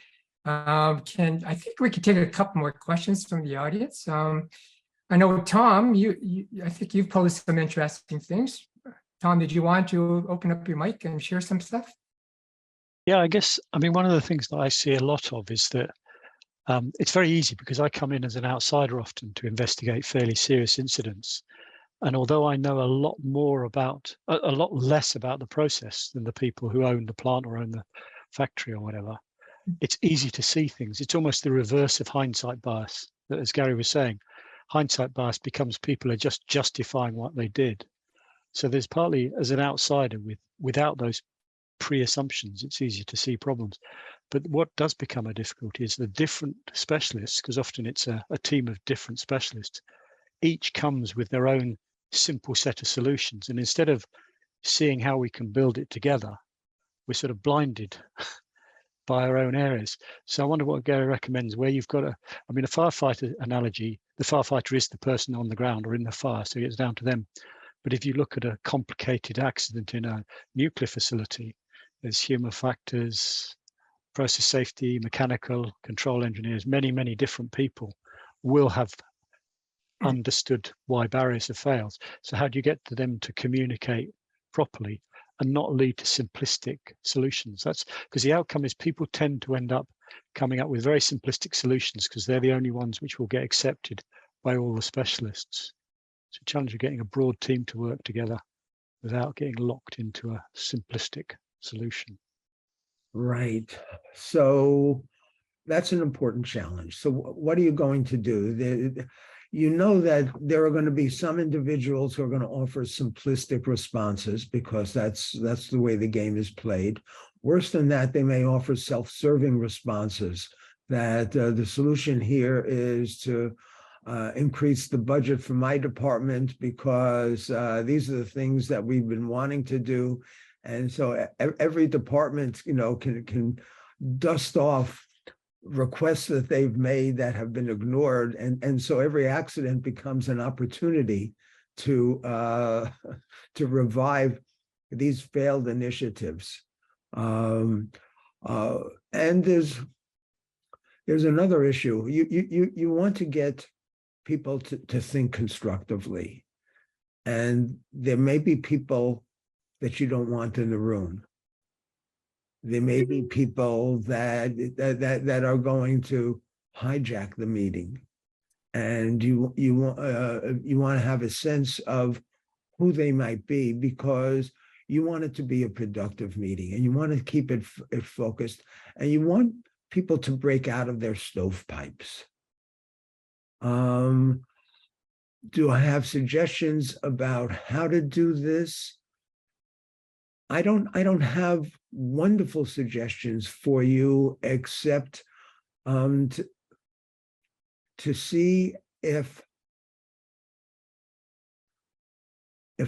B: I think we can take a couple more questions from the audience. I know, Tom, I think you've posed some interesting things. Tom, did you want to open up your mic and share some stuff?
G: Yeah, one of the things that I see a lot of is that it's very easy, because I come in as an outsider often to investigate fairly serious incidents. And although I know a lot less about the process than the people who own the plant or own the factory or whatever, it's easy to see things. It's almost the reverse of hindsight bias. That, as Gary was saying, hindsight bias becomes people are just justifying what they did. So there's partly, as an outsider, without those pre-assumptions, it's easier to see problems. But what does become a difficulty is the different specialists, because often it's a team of different specialists. Each comes with their own simple set of solutions. And instead of seeing how we can build it together, we're sort of blinded by our own areas. So I wonder what Gary recommends, where you've got a firefighter analogy, the firefighter is the person on the ground or in the fire, so it's down to them. But if you look at a complicated accident in a nuclear facility, there's human factors, process safety, mechanical, control engineers, many different people will have understood why barriers have failed. So how do you get to them to communicate properly and not lead to simplistic solutions? That's because the outcome is people tend to end up coming up with very simplistic solutions because they're the only ones which will get accepted by all the specialists. It's a challenge of getting a broad team to work together without getting locked into a simplistic solution.
C: Right. So that's an important challenge. So what are you going to do? You know that there are going to be some individuals who are going to offer simplistic responses because that's the way the game is played. Worse than that, they may offer self-serving responses that the solution here is to increase the budget for my department because these are the things that we've been wanting to do. And so every department, can dust off requests that they've made that have been ignored. And so every accident becomes an opportunity to revive these failed initiatives. And there's another issue. You want to get people to think constructively. And there may be people that you don't want in the room. There may be people that are going to hijack the meeting, and you want to have a sense of who they might be because you want it to be a productive meeting, and you want to keep it focused, and you want people to break out of their stovepipes. Do I have suggestions about how to do this? I don't have wonderful suggestions for you except to see if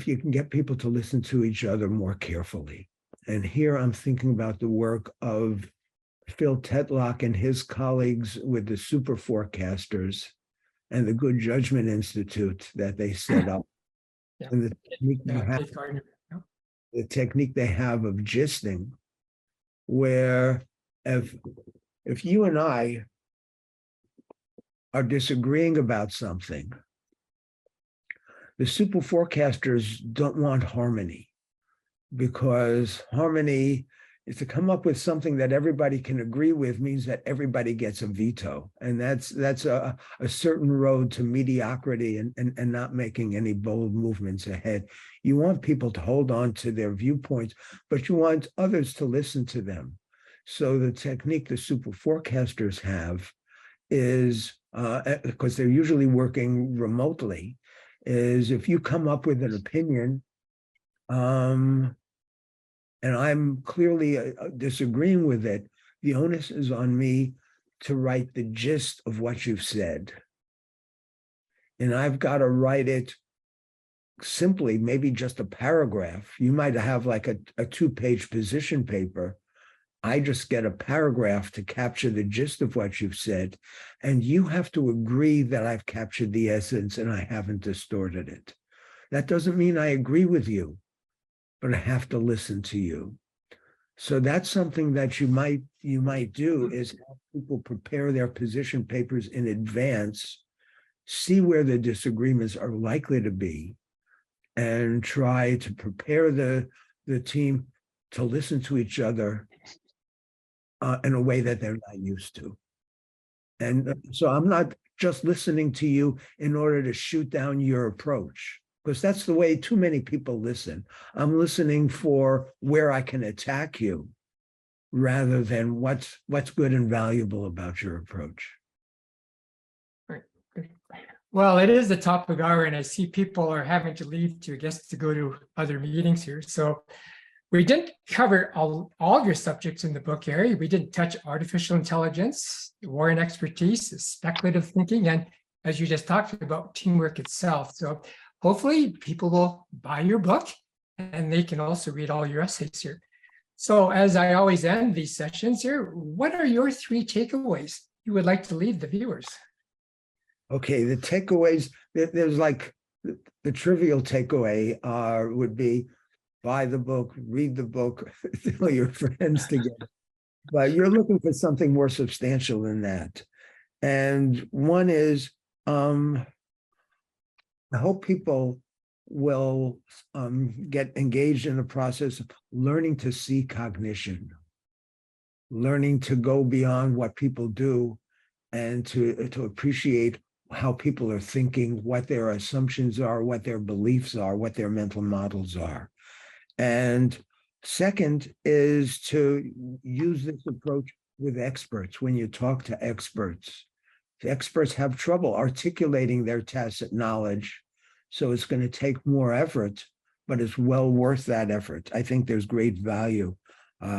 C: you can get people to listen to each other more carefully. And here I'm thinking about the work of Phil Tetlock and his colleagues with the super forecasters and the Good Judgment Institute that they set up.
B: Yeah.
C: And the technique they have of gisting, where if you and I are disagreeing about something, the super forecasters don't want harmony, because harmony is to come up with something that everybody can agree with means that everybody gets a veto. And that's a certain road to mediocrity and not making any bold movements ahead. You want people to hold on to their viewpoints, but you want others to listen to them. So the technique the super forecasters have is, because they're usually working remotely, is if you come up with an opinion, and I'm clearly disagreeing with it, the onus is on me to write the gist of what you've said. And I've got to write it simply, maybe just a paragraph. You might have like a 2-page position paper. I just get a paragraph to capture the gist of what you've said. And you have to agree that I've captured the essence and I haven't distorted it. That doesn't mean I agree with you, but I have to listen to you. So that's something that you might do, is have people prepare their position papers in advance, see where the disagreements are likely to be, and try to prepare the team to listen to each other in a way that they're not used to. And so I'm not just listening to you in order to shoot down your approach, because that's the way too many people listen. I'm listening for where I can attack you rather than what's good and valuable about your approach.
B: Well, it is the top of the hour, and I see people are having to leave to go to other meetings here. So We didn't cover all of your subjects in the book, Gary. We didn't touch artificial intelligence, war and expertise, speculative thinking, and as you just talked about, teamwork itself. So hopefully people will buy your book and they can also read all your essays here. So as I always end these sessions here, what are your 3 takeaways you would like to leave the viewers?
C: Okay, the takeaways, there's like the trivial takeaway would be buy the book, read the book, tell your friends together. But you're looking for something more substantial than that. And one is, I hope people will get engaged in the process of learning to see cognition, learning to go beyond what people do and to appreciate how people are thinking, what their assumptions are, what their beliefs are, what their mental models are. And second is to use this approach with experts. When you talk to experts, the experts have trouble articulating their tacit knowledge. So it's going to take more effort, but it's well worth that effort. I think there's great value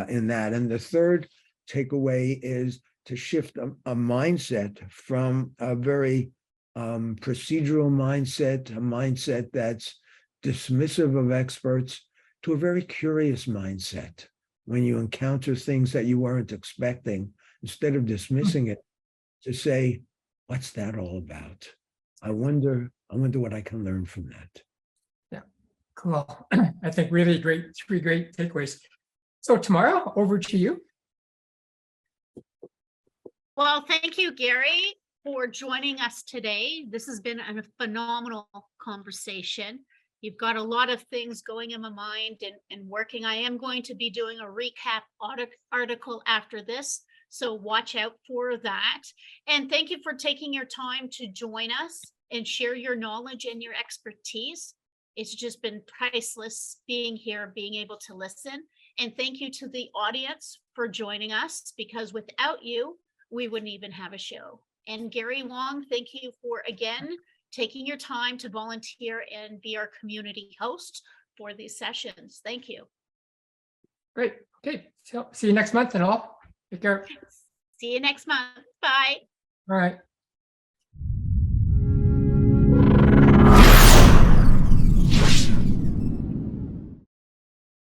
C: in that. And the third takeaway is to shift a mindset from a very procedural mindset, a mindset that's dismissive of experts, to a very curious mindset. When you encounter things that you weren't expecting, instead of dismissing it, to say, what's that all about? I wonder what I can learn from that.
B: Yeah, cool. I think really great, 3 great takeaways. So Tamara, over to you.
A: Well, thank you, Gary, for joining us today. This has been a phenomenal conversation. You've got a lot of things going in my mind and working. I am going to be doing a recap article after this, so watch out for that. And thank you for taking your time to join us and share your knowledge and your expertise. It's just been priceless being here, being able to listen. And thank you to the audience for joining us, because without you, we wouldn't even have a show. And Gary Wong, thank you for, again, taking your time to volunteer and be our community host for these sessions. Thank you.
B: Great. Okay. So see you next month and all. Take care.
A: See you next month. Bye.
B: All right.